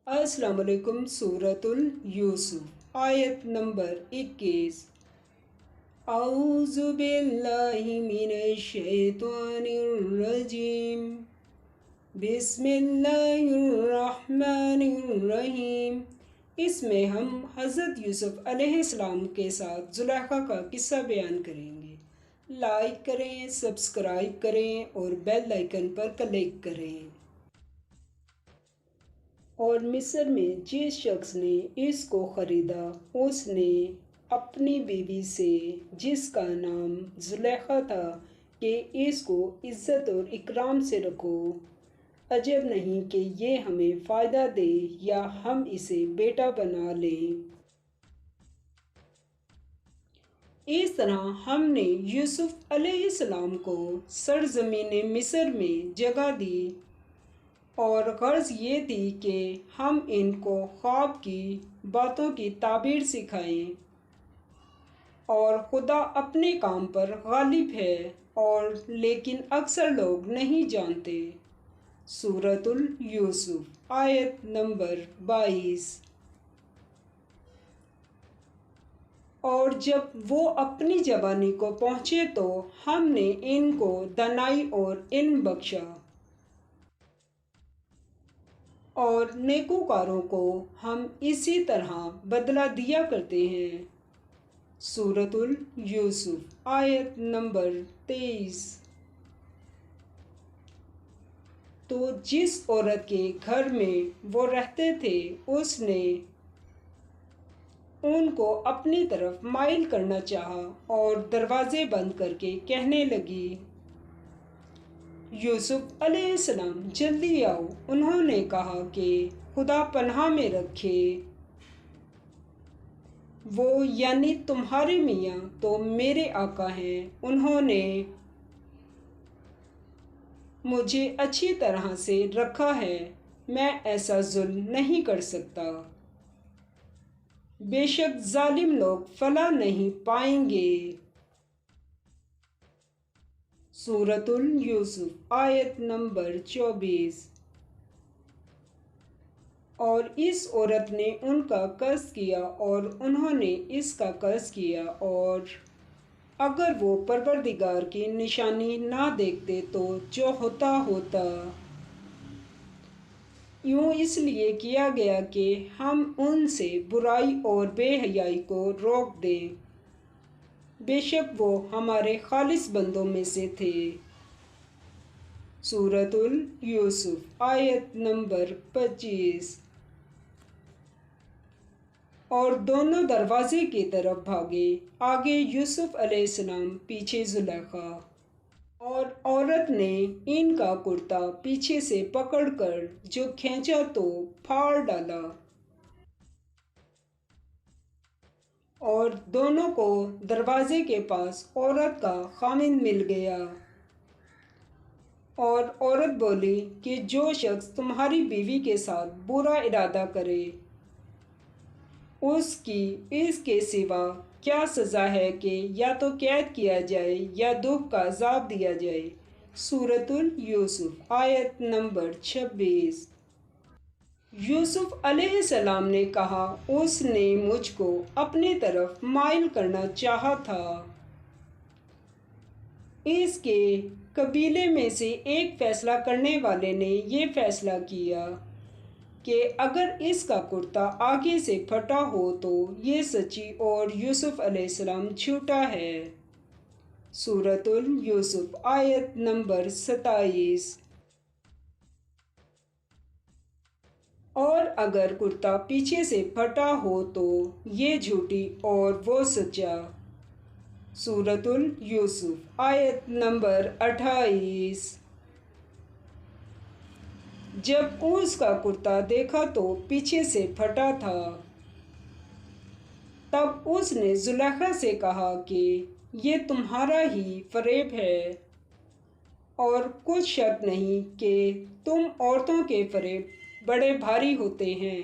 السلام علیکم۔ سورۃ یوسف آیت نمبر 21۔ اعوذ باللہ من الشیطان الرجیم، بسم اللہ الرحمن الرحیم۔ اس میں ہم حضرت یوسف علیہ السلام کے ساتھ زلیخا کا قصہ بیان کریں گے۔ لائک کریں، سبسکرائب کریں اور بیل آئیکن پر کلک کریں۔ اور مصر میں جس شخص نے اس کو خریدا اس نے اپنی بیوی سے، جس کا نام زلیخا تھا، کہ اس کو عزت اور اکرام سے رکھو، عجب نہیں کہ یہ ہمیں فائدہ دے یا ہم اسے بیٹا بنا لیں۔ اس طرح ہم نے یوسف علیہ السلام کو سرزمین مصر میں جگہ دی، اور غرض یہ تھی کہ ہم ان کو خواب کی باتوں کی تعبیر سکھائیں۔ اور خدا اپنے کام پر غالب ہے، اور لیکن اکثر لوگ نہیں جانتے۔ سورۃ یوسف آیت نمبر 22۔ اور جب وہ اپنی جوانی کو پہنچے تو ہم نے ان کو دانائی اور علم بخشا، اور نیکوکاروں کو ہم اسی طرح بدلہ دیا کرتے ہیں۔ سورۃ یوسف آیت نمبر 23۔ تو جس عورت کے گھر میں وہ رہتے تھے اس نے ان کو اپنی طرف مائل کرنا چاہا اور دروازے بند کر کے کہنے لگی، یوسف علیہ السلام جلدی آؤ۔ انہوں نے کہا کہ خدا پناہ میں رکھے، وہ یعنی تمہارے میاں تو میرے آقا ہیں، انہوں نے مجھے اچھی طرح سے رکھا ہے، میں ایسا ظلم نہیں کر سکتا۔ بے شک ظالم لوگ فلاح نہیں پائیں گے۔ سورۃ یوسف آیت نمبر 24۔ اور اس عورت نے ان کا قصد کیا اور انہوں نے اس کا قصد کیا، اور اگر وہ پروردگار کی نشانی نہ دیکھتے تو جو ہوتا ہوتا۔ یوں اس لیے کیا گیا کہ ہم ان سے برائی اور بے حیائی کو روک دیں، بے شک وہ ہمارے خالص بندوں میں سے تھے۔ سورۃ یوسف آیت نمبر 25۔ اور دونوں دروازے کی طرف بھاگے، آگے یوسف علیہ السلام، پیچھے زلیخا۔ اور عورت نے ان کا کرتا پیچھے سے پکڑ کر جو کھینچا تو پھاڑ ڈالا، اور دونوں کو دروازے کے پاس عورت کا خامند مل گیا۔ اور عورت بولی کہ جو شخص تمہاری بیوی کے ساتھ برا ارادہ کرے، اس کی اس کے سوا کیا سزا ہے کہ یا تو قید کیا جائے یا دکھ کا عذاب دیا جائے۔ سورۃ یوسف آیت نمبر 26۔ یوسف علیہ السلام نے کہا، اس نے مجھ کو اپنی طرف مائل کرنا چاہا تھا۔ اس کے قبیلے میں سے ایک فیصلہ کرنے والے نے یہ فیصلہ کیا کہ اگر اس کا کرتا آگے سے پھٹا ہو تو یہ سچی اور یوسف علیہ السلام جھوٹا ہے۔ سورۃ یوسف آیت نمبر 27۔ اور اگر کرتا پیچھے سے پھٹا ہو تو یہ جھوٹی اور وہ سچا۔ سورۃ یوسف آیت نمبر 28۔ جب اس کا کرتا دیکھا تو پیچھے سے پھٹا تھا، تب اس نے زلیخا سے کہا کہ یہ تمہارا ہی فریب ہے، اور کچھ شک نہیں کہ تم عورتوں کے فریب بڑے بھاری ہوتے ہیں۔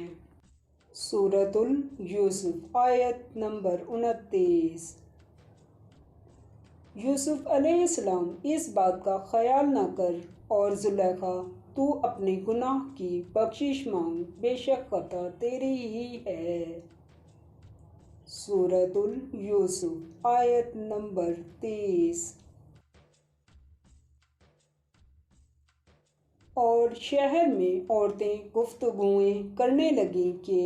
سورۃ یوسف آیت نمبر 29۔ یوسف علیہ السلام اس بات کا خیال نہ کر، اور زلیخا تو اپنے گناہ کی بخشش مانگ، بے شک خطا تیری ہی ہے۔ سورۃ یوسف آیت نمبر 23۔ اور شہر میں عورتیں گفتگویں کرنے لگیں کہ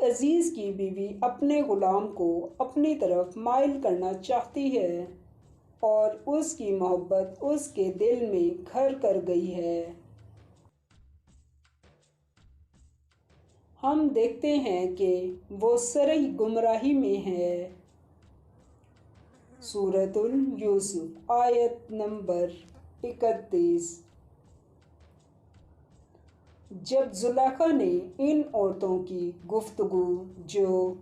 عزیز کی بیوی اپنے غلام کو اپنی طرف مائل کرنا چاہتی ہے اور اس کی محبت اس کے دل میں گھر کر گئی ہے۔ ہم دیکھتے ہیں کہ وہ سرئی گمراہی میں ہے۔ سورۃ یوسف آیت نمبر 31۔ جب زلیخا نے ان عورتوں کی گفتگو، جو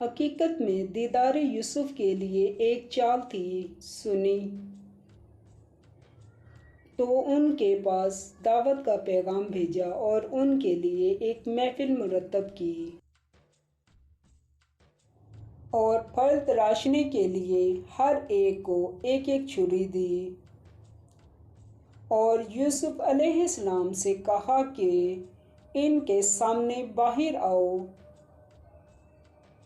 حقیقت میں دیدار یوسف کے لیے ایک چال تھی، سنی تو ان کے پاس دعوت کا پیغام بھیجا اور ان کے لیے ایک محفل مرتب کی اور پھل تراشنے کے لیے ہر ایک کو ایک ایک چھری دی، اور یوسف علیہ السلام سے کہا کہ ان کے سامنے باہر آؤ۔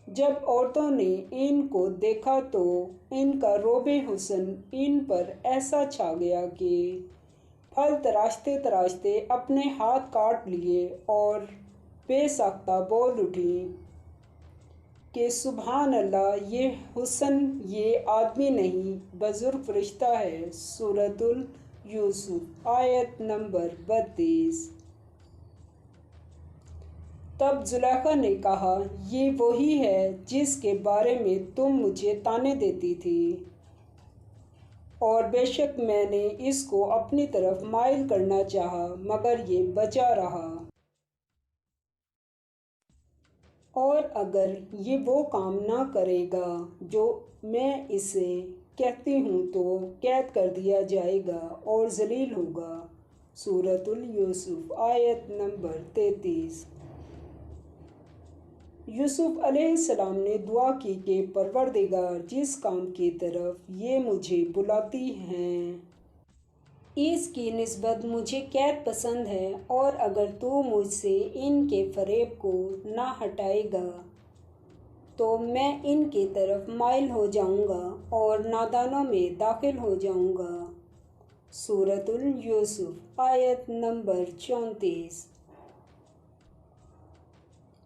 جب عورتوں نے ان کو دیکھا تو ان کا رعب حسن ان پر ایسا چھا گیا کہ پھل تراشتے تراشتے اپنے ہاتھ کاٹ لیے اور بے ساختہ بول اٹھیں کہ سبحان اللہ، یہ حسن یہ آدمی نہیں بزرگ فرشتہ ہے۔ سورۃ یوسف آیت نمبر 32۔ تب زلیخا نے کہا، یہ وہی ہے جس کے بارے میں تم مجھے طعنے دیتی تھی، اور بے شک میں نے اس کو اپنی طرف مائل کرنا چاہا مگر یہ بچا رہا۔ اور اگر یہ وہ کام نہ کرے گا جو میں اسے کہتی ہوں تو قید کر دیا جائے گا اور ذلیل ہوگا۔ سورۃ یوسف آیت نمبر 33۔ یوسف علیہ السلام نے دعا کی کہ پروردگار، جس کام کی طرف یہ مجھے بلاتی ہیں اس کی نسبت مجھے قید پسند ہے، اور اگر تو مجھ سے ان کے فریب کو نہ ہٹائے گا تو میں ان کی طرف مائل ہو جاؤں گا اور نادانوں میں داخل ہو جاؤں گا۔ سورۃ یوسف آیت نمبر 34۔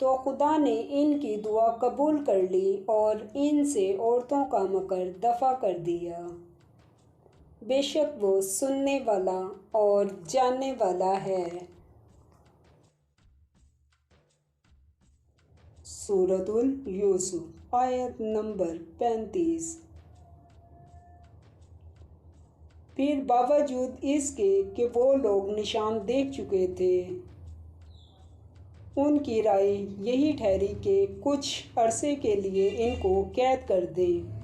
تو خدا نے ان کی دعا قبول کر لی اور ان سے عورتوں کا مکر دفع کر دیا، بے شک وہ سننے والا اور جاننے والا ہے۔ سورۃ یوسف آیت نمبر 35۔ پھر باوجود اس کے کہ وہ لوگ نشان دیکھ چکے تھے، ان کی رائے یہی ٹھہری کہ کچھ عرصے کے لیے ان کو قید کر دیں۔